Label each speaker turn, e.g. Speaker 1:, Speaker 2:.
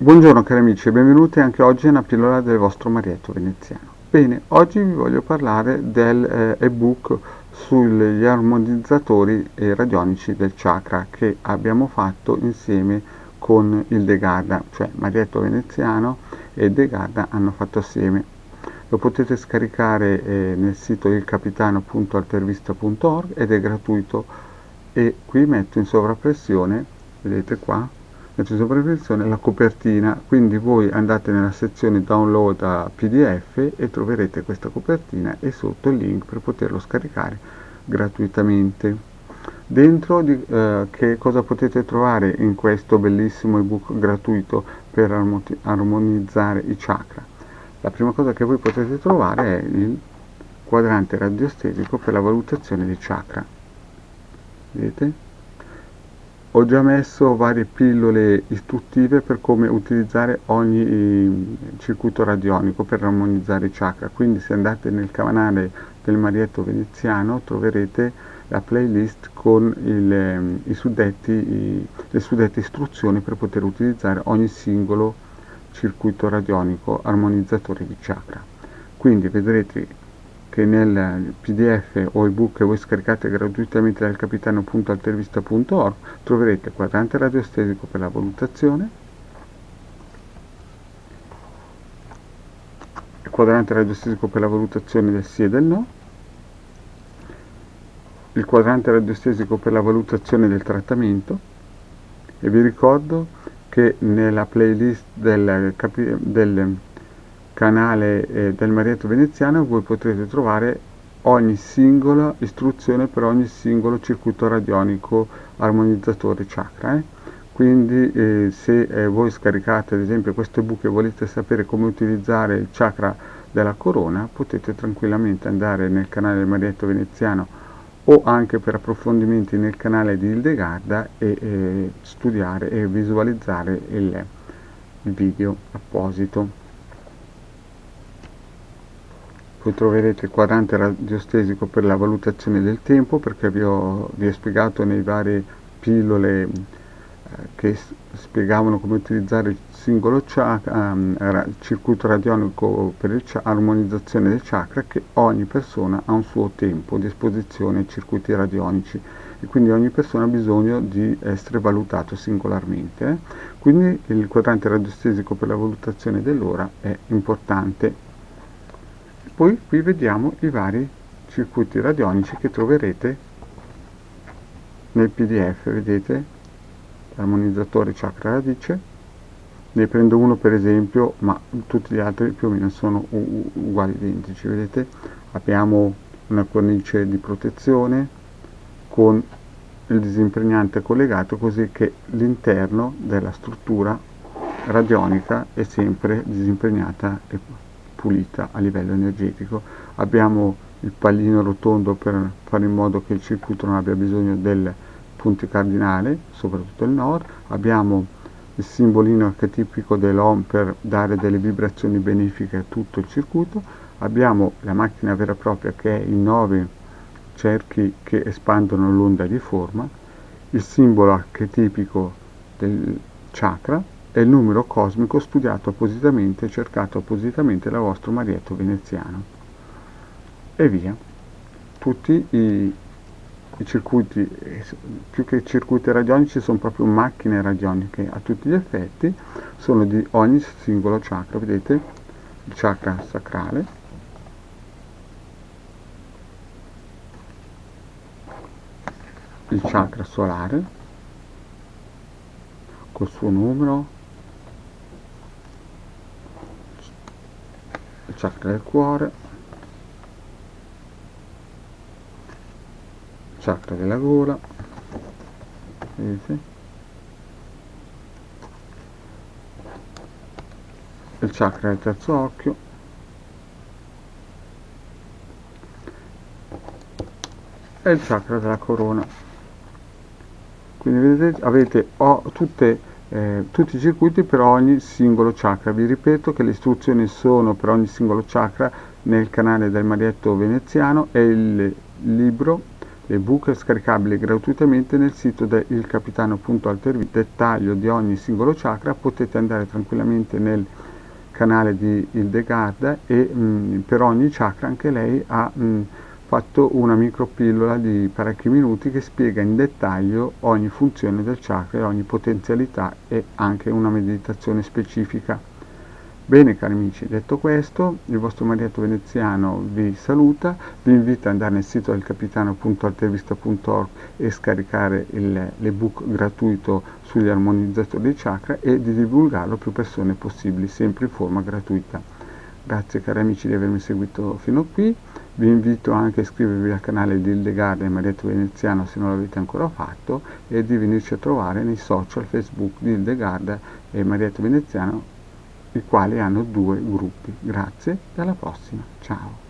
Speaker 1: Buongiorno cari amici e benvenuti anche oggi a una pillola del vostro Marietto veneziano. Bene, oggi vi voglio parlare del ebook sugli armonizzatori radionici del chakra che abbiamo fatto insieme con il De Garda, cioè Marietto veneziano e De Garda hanno fatto assieme. Lo potete scaricare nel sito ilcapitano.altervista.org ed è gratuito e qui metto in sovrappressione, vedete qua, metto in sovrappressione la copertina, quindi voi andate nella sezione download a PDF e troverete questa copertina e sotto il link per poterlo scaricare gratuitamente. Dentro che cosa potete trovare in questo bellissimo ebook gratuito per armonizzare i chakra? La prima cosa che voi potete trovare è il quadrante radiostesico per la valutazione dei chakra. Vedete? Ho già messo varie pillole istruttive per come utilizzare ogni circuito radionico per armonizzare i chakra, quindi se andate nel canale del Marietto veneziano troverete la playlist con le suddette istruzioni per poter utilizzare ogni singolo circuito radionico armonizzatore di chakra. Quindi vedrete che nel PDF o ebook che voi scaricate gratuitamente dal capitano.altervista.org troverete il quadrante radiostesico per la valutazione, il quadrante radiostesico per la valutazione del sì e del no, il quadrante radiostesico per la valutazione del trattamento e vi ricordo che nella playlist del canale del Marietto veneziano voi potrete trovare ogni singola istruzione per ogni singolo circuito radionico armonizzatore chakra. Quindi se voi scaricate ad esempio questo ebook e volete sapere come utilizzare il chakra della corona, potete tranquillamente andare nel canale del Marietto veneziano o anche per approfondimenti nel canale di Hildegarda e studiare e visualizzare il video apposito. Poi troverete il quadrante radiostesico per la valutazione del tempo, perché vi ho spiegato nei varie pillole che spiegavano come utilizzare il singolo circuito radionico per l'armonizzazione del chakra, che ogni persona ha un suo tempo di esposizione ai circuiti radionici e quindi ogni persona ha bisogno di essere valutato singolarmente. Quindi il quadrante radiostesico per la valutazione dell'ora è importante. Poi qui vediamo i vari circuiti radionici che troverete nel PDF, vedete? Armonizzatore chakra radice, ne prendo uno per esempio, ma tutti gli altri più o meno sono uguali, identici, vedete? Abbiamo una cornice di protezione con il disimpregnante collegato, così che l'interno della struttura radionica è sempre disimpregnata e pulita a livello energetico. Abbiamo il pallino rotondo per fare in modo che il circuito non abbia bisogno del punti cardinali, soprattutto il nord. Abbiamo il simbolino archetipico dell'Om per dare delle vibrazioni benefiche a tutto il circuito. Abbiamo la macchina vera e propria, che è i 9 cerchi che espandono l'onda di forma, il simbolo archetipico del chakra e il numero cosmico studiato appositamente, cercato appositamente dal vostro Marietto veneziano. E via. Tutti i circuiti, più che circuiti radionici, sono proprio macchine radioniche a tutti gli effetti, sono di ogni singolo chakra. Vedete il chakra sacrale, il chakra solare col suo numero, il chakra del cuore, il chakra della gola, vedete? Il chakra del terzo occhio, e il chakra della corona. Quindi vedete, avete tutti i circuiti per ogni singolo chakra. Vi ripeto che le istruzioni sono per ogni singolo chakra nel canale del Marietto veneziano e il libro L'ebook è scaricabile gratuitamente nel sito ilcapitano.altervita. Dettaglio di ogni singolo chakra, potete andare tranquillamente nel canale di Hildegarda e per ogni chakra anche lei ha fatto una micropillola di parecchi minuti che spiega in dettaglio ogni funzione del chakra e ogni potenzialità, e anche una meditazione specifica. Bene cari amici, detto questo, il vostro Marietto Veneziano vi saluta, vi invita ad andare nel sito del capitano.altervista.org e scaricare l'ebook gratuito sugli armonizzatori dei chakra e di divulgarlo a più persone possibili, sempre in forma gratuita. Grazie cari amici di avermi seguito fino a qui, vi invito anche a iscrivervi al canale di Hildegarda e Marietto Veneziano se non l'avete ancora fatto, e di venirci a trovare nei social Facebook di Hildegarda e Marietto Veneziano, i quali hanno 2 gruppi. Grazie e alla prossima. Ciao.